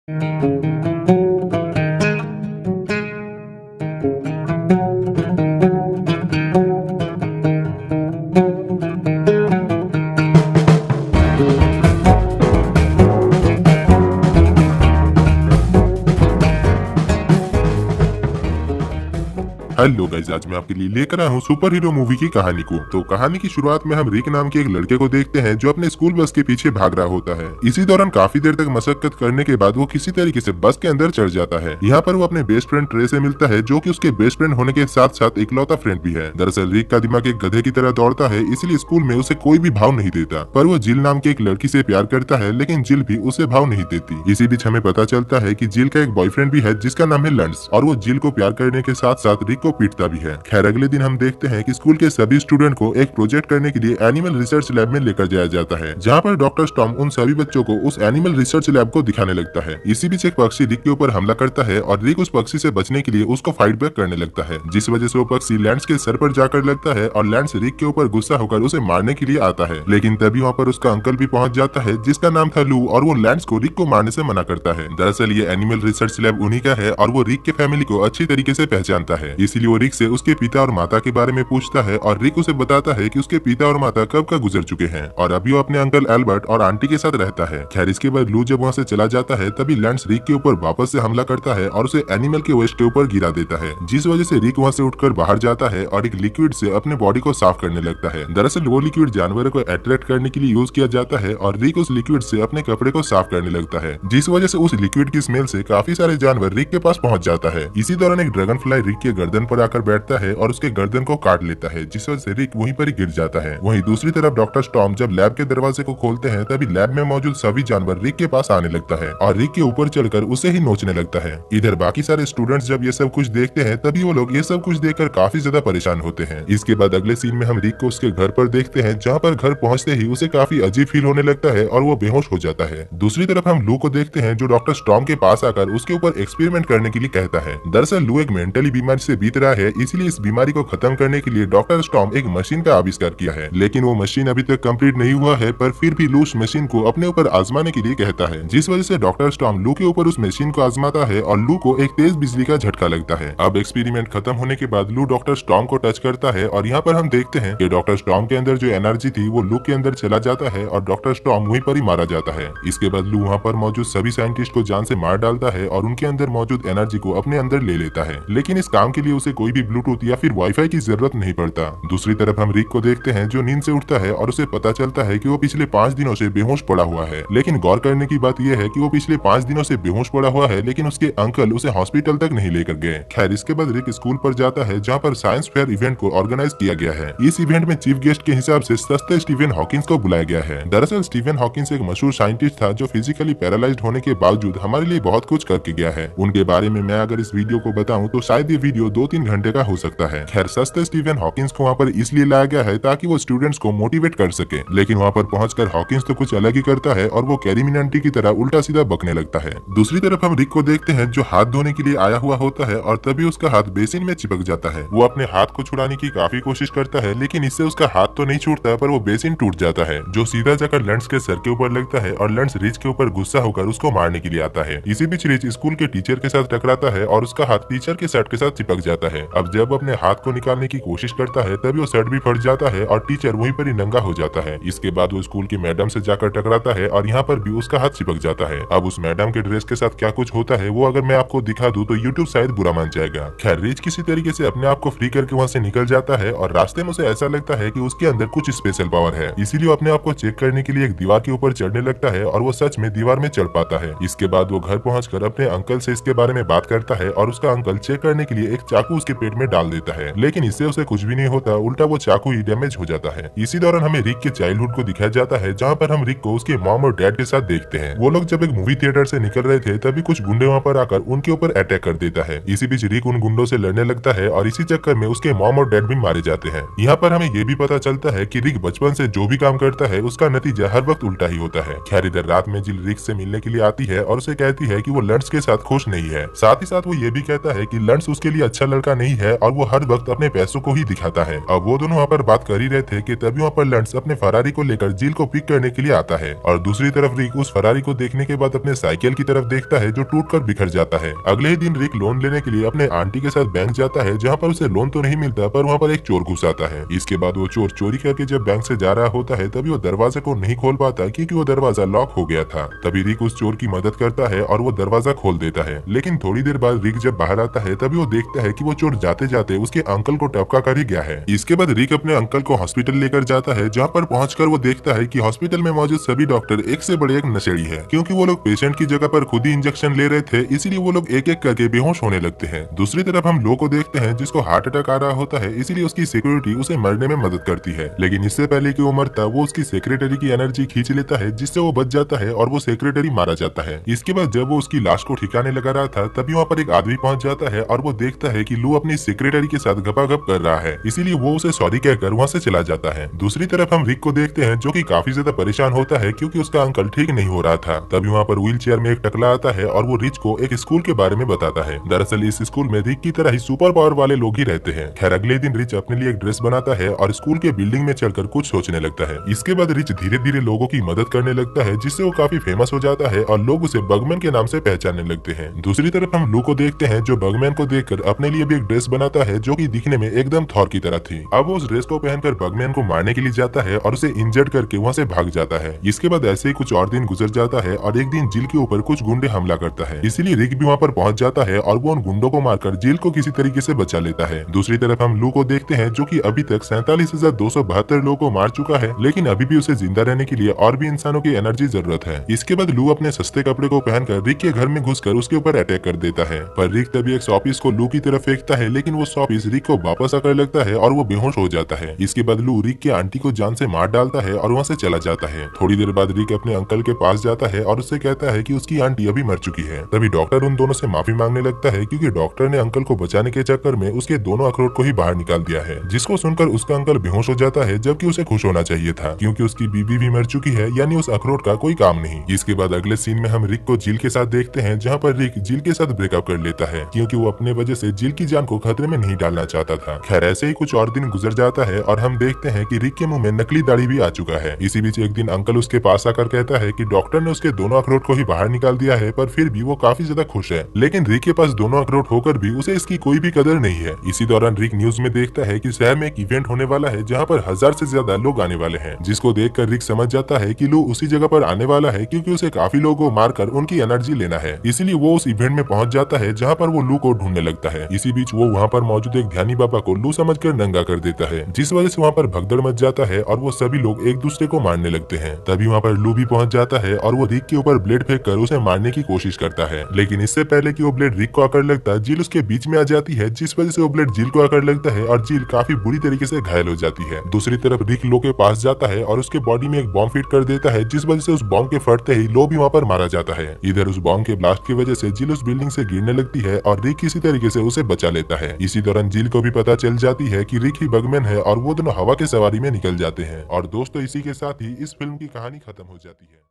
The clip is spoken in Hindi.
हेलो गाइस, आज मैं आपके लिए लेकर आया हूँ सुपर हीरो मूवी की कहानी को। तो कहानी की शुरुआत में हम रिक नाम के एक लड़के को देखते हैं जो अपने स्कूल बस के पीछे भाग रहा होता है। इसी दौरान काफी देर तक मशक्कत करने के बाद वो किसी तरीके से बस के अंदर चढ़ जाता है। यहाँ पर वो अपने बेस्ट फ्रेंड ट्रे से मिलता है जो कि उसके बेस्ट फ्रेंड होने के साथ साथ इकलौता फ्रेंड भी है। दरअसल रिक का दिमाग एक गधे की तरह दौड़ता है, इसलिए स्कूल में उसे कोई भी भाव नहीं देता। पर वो जिल नाम की एक लड़की से प्यार करता है, लेकिन जिल भी उसे भाव नहीं देती। इसी बीच हमें पता चलता है कि जिल का एक बॉयफ्रेंड भी है जिसका नाम है लंस, और वो जिल को प्यार करने के साथ साथ रिक को पीटता भी है। खैर अगले दिन हम देखते हैं कि स्कूल के सभी स्टूडेंट को एक प्रोजेक्ट करने के लिए एनिमल रिसर्च लैब में लेकर जाया जाता है, जहाँ पर डॉक्टर स्टॉर्म उन सभी बच्चों को उस एनिमल रिसर्च लैब को दिखाने लगता है। इसी बीच एक पक्षी रिक के ऊपर हमला करता है और रिक उस पक्षी से बचने के लिए उसको फाइट बैक करने लगता है, जिस वजह से वो पक्षी लैंड्स के सर पर जाकर लगता है और लैंड्स रिक के ऊपर गुस्सा होकर उसे मारने के लिए आता है। लेकिन तभी वहाँ पर उसका अंकल भी पहुंच जाता है जिसका नाम था लू, और वो लैंड्स को रिक को मारने से मना करता है। दरअसल ये एनिमल रिसर्च लैब उन्हीं का है और वो रिक के फैमिली को अच्छी तरीके से पहचानता है, इसीलिए वो रिक से उसके पिता और माता के बारे में पूछता है और रिक उसे बताता है कि उसके पिता और माता कब का गुजर चुके हैं और अभी वो अपने अंकल एल्बर्ट और आंटी के साथ रहता है। खैर इसके बाद लू जब वहाँ से चला जाता है तभी लैंड्स रिक के ऊपर वापस से हमला करता है और उसे एनिमल के वेस्ट के ऊपर गिरा देता है, जिस वजह से रिक वहाँ से उठकर बाहर जाता है और एक लिक्विड से अपने बॉडी को साफ करने लगता है। दरअसल वो लिक्विड जानवरों को अट्रैक्ट करने के लिए यूज किया जाता है और रिक उस लिक्विड से अपने कपड़े को साफ करने लगता है, जिस वजह से उस लिक्विड की स्मेल से काफी सारे जानवर रिक के पास पहुंच जाता है। इसी दौरान एक ड्रैगन फ्लाई रिक के गर्दन पर आकर बैठता है और उसके गर्दन को काट लेता है, जिस वजह से रिक वहीं पर ही गिर जाता है। वहीं दूसरी तरफ डॉक्टर स्टॉर्म जब लैब के दरवाजे को खोलते हैं तभी लैब में मौजूद सभी जानवर रिक के पास आने लगता है और रिक के ऊपर चढ़कर उसे ही नोचने लगता है। इधर बाकी सारे स्टूडेंट्स जब ये सब कुछ देखते हैं तभी वो लोग ये सब कुछ देखकर काफी ज्यादा परेशान होते हैं। इसके बाद अगले सीन में हम रिक को उसके घर पर देखते हैं, जहाँ पर घर पहुँचते ही उसे काफी अजीब फील होने लगता है और वो बेहोश हो जाता है। दूसरी तरफ हम लू को देखते हैं जो डॉक्टर स्टॉर्म के पास आकर उसके ऊपर एक्सपेरिमेंट करने के लिए कहता है। दरअसल लू एक मेंटली बीमारी से बीत रहा है, इसीलिए इस बीमारी को खत्म करने के लिए डॉक्टर स्टॉर्म एक मशीन का आविष्कार किया है, लेकिन वो मशीन अभी तक कंप्लीट नहीं हुआ है। पर फिर भी लू उस मशीन को अपने ऊपर आजमाने के लिए कहता है, जिस वजह से डॉक्टर स्टॉर्म लू के ऊपर उस मशीन को आजमाता है और लू को एक तेज बिजली का झटका लगता है। अब एक्सपेरिमेंट खत्म होने के बाद लू डॉक्टर स्टॉर्म को टच करता है और यहाँ पर हम देखते हैं कि डॉक्टर स्टॉर्म के अंदर जो एनर्जी थी वो लू के अंदर चला जाता है और डॉक्टर स्टॉर्म वहीं पर ही मारा जाता है। इसके बाद लू वहाँ पर मौजूद सभी साइंटिस्ट को जान से मार डालता है और उनके अंदर मौजूद एनर्जी को अपने अंदर ले लेता है, लेकिन इस काम के लिए उसे कोई भी ब्लूटूथ या फिर वाईफाई की जरूरत नहीं पड़ता। दूसरी तरफ हम रिक को देखते हैं जो नींद से उठता है और उसे पता चलता है कि वो पिछले 5 दिनों से बेहोश पड़ा हुआ है। लेकिन गौर करने की बात यह है कि वो पिछले 5 दिनों से बेहोश पड़ा हुआ है, लेकिन उसके अंकल उसे हॉस्पिटल तक नहीं लेकर गए। खैर इसके बाद रिक स्कूल पर जाता है जहाँ पर साइंस फेयर इवेंट को ऑर्गेनाइज किया गया है। इस इवेंट में चीफ गेस्ट के हिसाब से सस्ते स्टीफन हॉकिंस को बुलाया गया है। दरअसल स्टीफन हॉकिंस एक मशहूर साइंटिस्ट था जो फिजिकली पैरालाइज्ड होने के बावजूद हमारे लिए बहुत कुछ करके गया है। उनके बारे में मैं अगर इस वीडियो को बताऊं तो शायद ये वीडियो 2-3 घंटे का हो सकता है। खैर सस्ते स्टीफन हॉकिंस को वहाँ पर इसलिए लाया गया है ताकि वो स्टूडेंट्स को मोटिवेट कर सके, लेकिन वहाँ पर पहुंचकर हॉकिंस तो कुछ अलग ही करता है और वो कैरीमिनाटी की तरह उल्टा सीधा बकने लगता है। दूसरी तरफ हम रिक को देखते हैं जो हाथ धोने के लिए आया हुआ होता है और तभी उसका हाथ बेसिन में चिपक जाता है। वो अपने हाथ को छुड़ाने की काफी कोशिश करता है, लेकिन इससे उसका हाथ तो नहीं छूटता पर वो बेसिन टूट जाता है, जो सीधा जाकर लंड्स के सर के ऊपर लगता है और लंड्स रिच के ऊपर गुस्सा होकर उसको मारने के लिए आता है। इसी बीच रिच स्कूल के टीचर के साथ टकराता है और उसका हाथ टीचर के शर्ट के साथ चिपक जाता है। अब जब अपने हाथ को निकालने की कोशिश करता है तभी वो शर्ट भी फट जाता है और टीचर वहीं पर ही नंगा हो जाता है। इसके बाद वो स्कूल की मैडम से जाकर टकराता है और यहाँ पर भी उसका हाथ चिपक जाता है। अब उस मैडम के ड्रेस के साथ क्या कुछ होता है वो अगर मैं आपको दिखा दूं तो यूट्यूब शायद बुरा मान जाएगा। खैर रिच किसी तरीके से अपने आप को फ्री करके वहाँ से निकल जाता है और रास्ते में उसे ऐसा लगता है कि उसके अंदर कुछ स्पेशल पावर है, इसीलिए वो अपने आप को चेक करने के लिए एक दीवार के ऊपर चढ़ने लगता है और वो सच में दीवार में चढ़ पाता है। इसके बाद वो घर पहुंचकर अपने अंकल से इसके बारे में बात करता है और उसका अंकल चेक करने के लिए एक चाकू उसके पेट में डाल देता है, लेकिन इससे उसे कुछ भी नहीं होता, उल्टा वो चाकू ही डैमेज हो जाता है। इसी दौरान हमें रिक के चाइल्डहुड को दिखाया जाता है जहाँ पर हम रिक को उसके मॉम और डैड के साथ देखते हैं। वो लोग जब एक मूवी थिएटर से निकल रहे थे तभी कुछ गुंडे वहाँ पर आकर उनके ऊपर अटैक कर देता है। इसी बीच रिक उन गुंडों से लड़ने लगता है और इसी चक्कर में उसके मॉम और डैड भी मारे जाते हैं। यहाँ पर हमें ये भी पता चलता है कि रिक बचपन से जो भी काम करता है उसका नतीजा हर वक्त उल्टा ही होता है। खैर इधर रात में जिल रिक से मिलने के लिए आती है और उसे कहती है कि वो लंड्स के साथ खुश नहीं है। साथ ही साथ वो ये भी कहता है कि लंड्स उसके लिए अच्छा लड़का का नहीं है और वो हर वक्त अपने पैसों को ही दिखाता है। अब वो दोनों वहाँ पर बात कर ही रहे थे कि तभी वहाँ पर लंट्स अपने फरारी को लेकर जिल को पिक करने के लिए आता है और दूसरी तरफ रिक उस फरारी को देखने के बाद अपने साइकिल की तरफ देखता है जो टूटकर बिखर जाता है। अगले ही दिन रिक लोन लेने के लिए अपने आंटी के साथ बैंक जाता है, जहाँ पर उसे लोन तो नहीं मिलता पर वहाँ पर एक चोर घुस आता है। इसके बाद वो चोर चोरी करके जब बैंक से जा रहा होता है तभी वो दरवाजे को नहीं खोल पाता क्योंकि वो दरवाजा लॉक हो गया था। तभी रिक उस चोर की मदद करता है और वो दरवाजा खोल देता है, लेकिन थोड़ी देर बाद रिक जब बाहर आता है तभी वो देखता है कि वो चोर जाते जाते उसके अंकल को टपका कर ही गया है। इसके बाद रिक अपने अंकल को हॉस्पिटल लेकर जाता है, जहाँ पर पहुंचकर वो देखता है कि हॉस्पिटल में मौजूद सभी डॉक्टर एक से बड़े एक नशेड़ी है, क्योंकि वो लोग पेशेंट की जगह पर खुद ही इंजेक्शन ले रहे थे, इसीलिए वो लोग एक एक करके बेहोश होने लगते हैं। दूसरी तरफ हम लो को देखते हैं जिसको हार्ट अटैक आ रहा होता है, इसीलिए उसकी सिक्योरिटी उसे मरने में मदद करती है, लेकिन इससे पहले कि वो मरता वो उसकी सेक्रेटरी की एनर्जी खींच लेता है, जिससे वो बच जाता है और वो सेक्रेटरी मारा जाता है। इसके बाद जब वो उसकी लाश को ठिकाने लगा रहा था तभी वहाँ पर एक आदमी पहुंच जाता है और वो देखता है कि लू अपनी सेक्रेटरी के साथ गपागप कर रहा है, इसीलिए वो उसे सॉरी कहकर वहाँ से चला जाता है। दूसरी तरफ हम रिक को देखते हैं जो कि काफी ज्यादा परेशान होता है क्योंकि उसका अंकल ठीक नहीं हो रहा था। तभी वहाँ पर व्हील चेयर में एक टकला आता है और वो रिच को एक स्कूल के बारे में बताता है। दरअसल इस स्कूल में रिक की तरह ही सुपर पावर वाले लोग ही रहते हैं। खैर अगले दिन रिच अपने लिए एक ड्रेस बनाता है और स्कूल के बिल्डिंग में चढ़कर कुछ सोचने लगता है। इसके बाद रिच धीरे धीरे लोगों की मदद करने लगता है, जिससे वो काफी फेमस हो जाता है और लोग उसे बगमैन के नाम से पहचानने लगते हैं। दूसरी तरफ हम लू को देखते हैं जो बगमैन को देखकर अपने लिए भी एक ड्रेस बनाता है जो कि दिखने में एकदम थॉर की तरह थी। अब वो उस ड्रेस को पहनकर बगमैन को मारने के लिए जाता है और उसे इंजर्ड करके वहाँ से भाग जाता है। इसके बाद ऐसे ही कुछ और दिन गुजर जाता है और एक दिन जिल के ऊपर कुछ गुंडे हमला करता है, इसीलिए रिक भी वहाँ पर पहुंच जाता है और वो उन गुंडों को मारकर जिल को किसी तरीके से बचा लेता है। दूसरी तरफ हम लू को देखते हैं जो कि अभी तक 47,272 लोगों को मार चुका है, लेकिन अभी भी उसे जिंदा रहने के लिए और भी इंसानों की एनर्जी जरूरत है। इसके बाद लू अपने सस्ते कपड़े को पहनकर रिक के घर में घुसकर उसके ऊपर अटैक कर देता है, पर रिक तभी एक सॉपीस को लू की तरफ फेंकता है, लेकिन वो सॉपीस रिक को वापस आकर लगता है और वो बेहोश हो जाता है। इसके बाद लू रिक के आंटी को जान से मार डालता है और वहाँ से चला जाता है। थोड़ी देर बाद रिक अपने अंकल के पास जाता है और उससे कहता है कि उसकी आंटी अभी मर चुकी है। तभी डॉक्टर उन दोनों से माफी मांगने लगता है क्योंकि डॉक्टर ने अंकल को बचाने के चक्कर में उसके दोनों अखरोट को ही बाहर निकाल दिया है, जिसको सुनकर उसका अंकल बेहोश हो जाता है, जबकि उसे खुश होना चाहिए था क्योंकि उसकी बीबी भी मर चुकी है, यानी उस अखरोट का कोई काम नहीं। इसके बाद अगले सीन में हम रिक को जिल के साथ देखते हैं, जहाँ पर रिक जिल के साथ ब्रेकअप कर लेता है क्योंकि वो अपने वजह से जिल की जान को खतरे में नहीं डालना चाहता था। खैर ऐसे ही कुछ और दिन गुजर जाता है और हम देखते हैं कि रिक के मुंह में नकली दाढ़ी भी आ चुका है। इसी बीच एक दिन अंकल उसके पास आकर कहता है कि डॉक्टर ने उसके दोनों अखरोट को ही बाहर निकाल दिया है, पर फिर भी वो काफी ज्यादा खुश है। लेकिन रिक के पास दोनों अखरोट होकर भी उसे इसकी कोई भी कदर नहीं है। इसी दौरान रिक न्यूज में देखता है कि शहर में एक इवेंट होने वाला है जहाँ पर 1000 से ज्यादा लोग आने वाले हैं, जिसको देखकर रिक समझ जाता है कि लू उसी जगह पर आने वाला है क्योंकि उसे काफी लोगों को मारकर उनकी एनर्जी लेना है। इसीलिए वो उस इवेंट में पहुंच जाता है जहाँ पर वो लू को ढूंढने लगता है। इसी बीच वो वहाँ पर मौजूद एक ध्यानी बाबा को लू समझकर नंगा कर देता है, जिस वजह से वहाँ पर भगदड़ मच जाता है और वो सभी लोग एक दूसरे को मारने लगते हैं। तभी वहाँ पर लू भी पहुंच जाता है और वो रिक के ऊपर ब्लेड फेंक कर उसे मारने की कोशिश करता है, लेकिन इससे पहले कि वो ब्लेड रिक को आकर लगता जिल उसके बीच में आ जाती है, जिस वजह से वो ब्लेड जिल को आकर लगता है और जिल काफी बुरी तरीके से घायल हो जाती है। दूसरी तरफ रिक लो के पास जाता है और उसके बॉडी में एक बॉम्ब फिट कर देता है, जिस वजह से उस बॉम्ब के फटते ही लो भी वहाँ पर मारा जाता है। इधर उस बॉम्ब के ब्लास्ट की वजह से जिल उस बिल्डिंग से गिरने लगती है और रिक किसी तरीके से उसे बचा लेता है। इसी दौरान जिल को भी पता चल जाती है कि रिक ही बगमैन है और वो दोनों हवा के सवारी में निकल जाते हैं। और दोस्तों इसी के साथ ही इस फिल्म की कहानी खत्म हो जाती है।